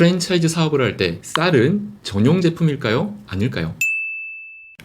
프랜차이즈 사업을 할 때 쌀은 전용 제품일까요? 아닐까요?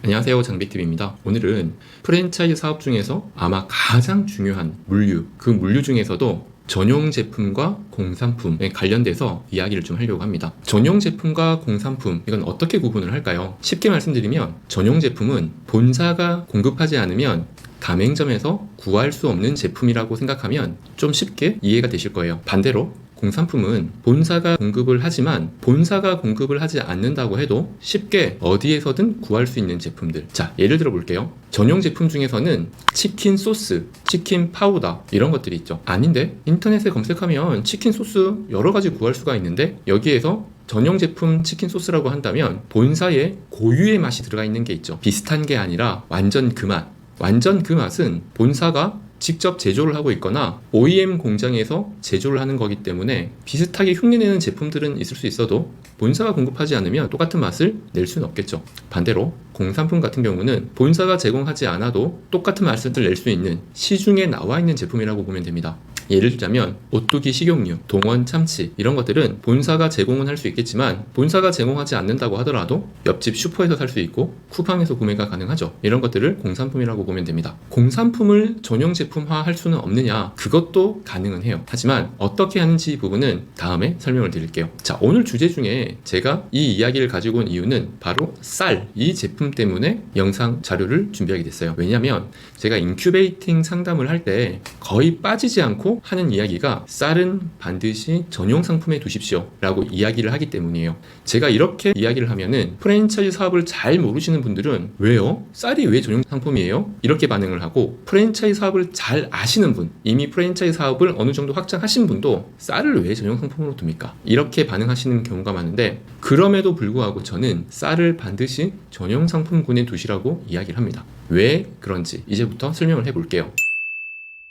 안녕하세요, 장백TV입니다. 오늘은 프랜차이즈 사업 중에서 아마 가장 중요한 물류, 그 물류 중에서도 전용 제품과 공산품에 관련돼서 이야기를 좀 하려고 합니다. 전용 제품과 공산품, 이건 어떻게 구분을 할까요? 쉽게 말씀드리면 전용 제품은 본사가 공급하지 않으면 가맹점에서 구할 수 없는 제품이라고 생각하면 좀 쉽게 이해가 되실 거예요. 반대로 공산품은 본사가 공급을 하지만 본사가 공급을 하지 않는다고 해도 쉽게 어디에서든 구할 수 있는 제품들. 자, 예를 들어 볼게요. 전용 제품 중에서는 치킨 소스, 치킨 파우더 이런 것들이 있죠. 아닌데 인터넷에 검색하면 치킨 소스 여러 가지 구할 수가 있는데 여기에서 전용 제품 치킨 소스라고 한다면 본사에 고유의 맛이 들어가 있는 게 있죠. 비슷한 게 아니라 완전 그 맛. 완전 그 맛은 본사가 직접 제조를 하고 있거나 OEM 공장에서 제조를 하는 거기 때문에 비슷하게 흉내내는 제품들은 있을 수 있어도 본사가 공급하지 않으면 똑같은 맛을 낼 수는 없겠죠. 반대로 공산품 같은 경우는 본사가 제공하지 않아도 똑같은 맛을 낼 수 있는 시중에 나와 있는 제품이라고 보면 됩니다. 예를 들자면 오뚜기 식용유, 동원 참치 이런 것들은 본사가 제공은 할 수 있겠지만 본사가 제공하지 않는다고 하더라도 옆집 슈퍼에서 살 수 있고 쿠팡에서 구매가 가능하죠. 이런 것들을 공산품이라고 보면 됩니다. 공산품을 전용 제품화 할 수는 없느냐? 그것도 가능은 해요. 하지만 어떻게 하는지 부분은 다음에 설명을 드릴게요. 자, 오늘 주제 중에 제가 이 이야기를 가지고 온 이유는 바로 쌀, 이 제품 때문에 영상 자료를 준비하게 됐어요. 왜냐면 제가 인큐베이팅 상담을 할 때 거의 빠지지 않고 하는 이야기가 쌀은 반드시 전용 상품에 두십시오 라고 이야기를 하기 때문이에요. 제가 이렇게 이야기를 하면은 프랜차이즈 사업을 잘 모르시는 분들은 왜요? 쌀이 왜 전용 상품이에요? 이렇게 반응을 하고 프랜차이즈 사업을 잘 아시는 분, 이미 프랜차이즈 사업을 어느 정도 확장하신 분도 쌀을 왜 전용 상품으로 둡니까? 이렇게 반응하시는 경우가 많은데 그럼에도 불구하고 저는 쌀을 반드시 전용 상품군에 두시라고 이야기를 합니다. 왜 그런지 이제부터 설명을 해볼게요.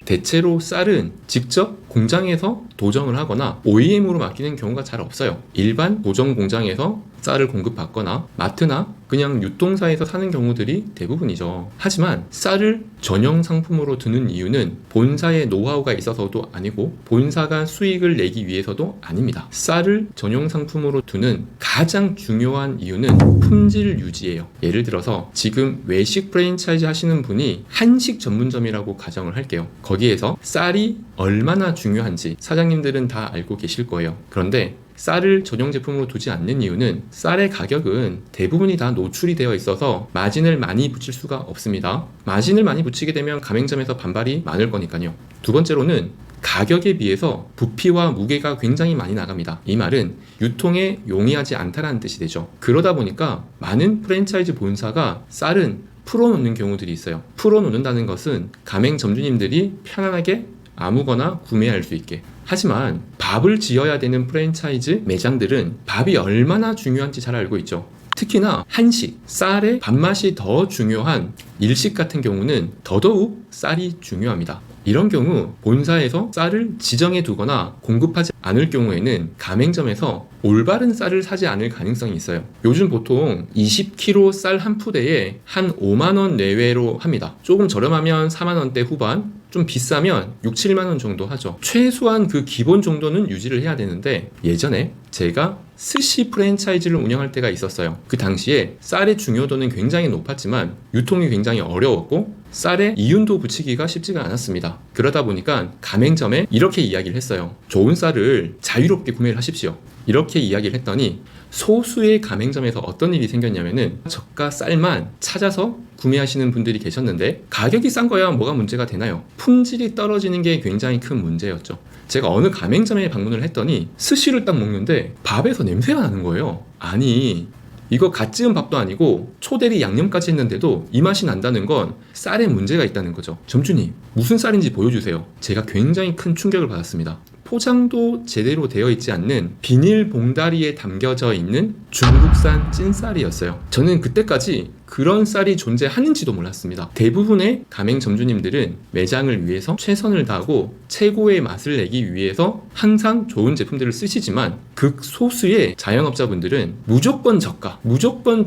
대체로 쌀은 직접 공장에서 도정을 하거나 OEM으로 맡기는 경우가 잘 없어요. 일반 도정 공장에서 쌀을 공급받거나 마트나 그냥 유통사에서 사는 경우들이 대부분이죠. 하지만 쌀을 전용 상품으로 두는 이유는 본사의 노하우가 있어서도 아니고 본사가 수익을 내기 위해서도 아닙니다. 쌀을 전용 상품으로 두는 가장 중요한 이유는 품질 유지예요. 예를 들어서 지금 외식 프랜차이즈 하시는 분이 한식 전문점이라고 가정을 할게요. 거기에서 쌀이 얼마나 중요한지 사장님들은 다 알고 계실 거예요. 그런데 쌀을 전용 제품으로 두지 않는 이유는 쌀의 가격은 대부분이 다 노출이 되어 있어서 마진을 많이 붙일 수가 없습니다. 마진을 많이 붙이게 되면 가맹점에서 반발이 많을 거니까요. 두 번째로는 가격에 비해서 부피와 무게가 굉장히 많이 나갑니다. 이 말은 유통에 용이하지 않다라는 뜻이 되죠. 그러다 보니까 많은 프랜차이즈 본사가 쌀은 풀어놓는 경우들이 있어요. 풀어놓는다는 것은 가맹점주님들이 편안하게 아무거나 구매할 수 있게. 하지만 밥을 지어야 되는 프랜차이즈 매장들은 밥이 얼마나 중요한지 잘 알고 있죠. 특히나 한식, 쌀의 밥맛이 더 중요한 일식 같은 경우는 더더욱 쌀이 중요합니다. 이런 경우 본사에서 쌀을 지정해 두거나 공급하지 않을 경우에는 가맹점에서 올바른 쌀을 사지 않을 가능성이 있어요. 요즘 보통 20kg 쌀 한 푸대에 한 5만원 내외로 합니다. 조금 저렴하면 4만원대 후반, 좀 비싸면 6, 7만원 정도 하죠. 최소한 그 기본 정도는 유지를 해야 되는데 예전에 제가 스시 프랜차이즈를 운영할 때가 있었어요. 그 당시에 쌀의 중요도는 굉장히 높았지만 유통이 굉장히 어려웠고 쌀에 이윤도 붙이기가 쉽지가 않았습니다. 그러다 보니까 가맹점에 이렇게 이야기를 했어요. 좋은 쌀을 자유롭게 구매를 하십시오. 이렇게 이야기를 했더니 소수의 가맹점에서 어떤 일이 생겼냐면은 저가 쌀만 찾아서 구매하시는 분들이 계셨는데 가격이 싼 거야 뭐가 문제가 되나요? 품질이 떨어지는 게 굉장히 큰 문제였죠. 제가 어느 가맹점에 방문을 했더니 스시를 딱 먹는데 밥에서 냄새가 나는 거예요. 아니 이거 갓 지은 밥도 아니고 초대리 양념까지 했는데도 이 맛이 난다는 건 쌀에 문제가 있다는 거죠. 점주님 무슨 쌀인지 보여주세요. 제가 굉장히 큰 충격을 받았습니다. 포장도 제대로 되어 있지 않는 비닐 봉다리에 담겨져 있는 중국산 찐쌀이었어요. 저는 그때까지 그런 쌀이 존재하는지도 몰랐습니다. 대부분의 가맹점주님들은 매장을 위해서 최선을 다하고 최고의 맛을 내기 위해서 항상 좋은 제품들을 쓰시지만 극소수의 자영업자분들은 무조건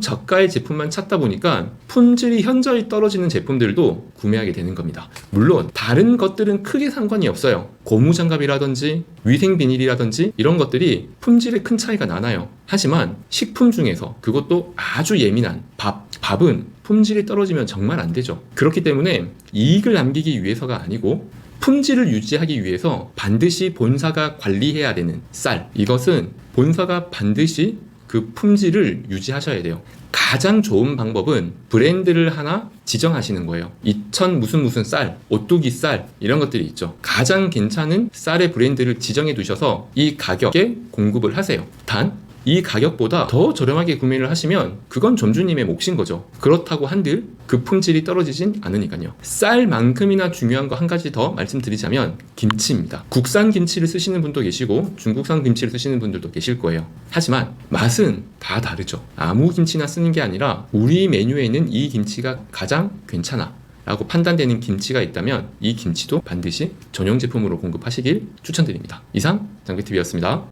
저가의 제품만 찾다 보니까 품질이 현저히 떨어지는 제품들도 구매하게 되는 겁니다. 물론 다른 것들은 크게 상관이 없어요. 고무장갑이라든지 위생비닐이라든지 이런 것들이 품질에 큰 차이가 나나요. 하지만 식품 중에서 그것도 아주 예민한 밥은 품질이 떨어지면 정말 안 되죠. 그렇기 때문에 이익을 남기기 위해서가 아니고 품질을 유지하기 위해서 반드시 본사가 관리해야 되는 쌀, 이것은 본사가 반드시 그 품질을 유지하셔야 돼요. 가장 좋은 방법은 브랜드를 하나 지정하시는 거예요. 이천 무슨 쌀, 오뚜기 쌀 이런 것들이 있죠. 가장 괜찮은 쌀의 브랜드를 지정해 두셔서 이 가격에 공급을 하세요. 단 이 가격보다 더 저렴하게 구매를 하시면 그건 점주님의 몫인 거죠. 그렇다고 한들 그 품질이 떨어지진 않으니까요. 쌀만큼이나 중요한 거 한 가지 더 말씀드리자면 김치입니다. 국산 김치를 쓰시는 분도 계시고 중국산 김치를 쓰시는 분들도 계실 거예요. 하지만 맛은 다 다르죠. 아무 김치나 쓰는 게 아니라 우리 메뉴에는 이 김치가 가장 괜찮아 라고 판단되는 김치가 있다면 이 김치도 반드시 전용 제품으로 공급하시길 추천드립니다. 이상 장비TV였습니다.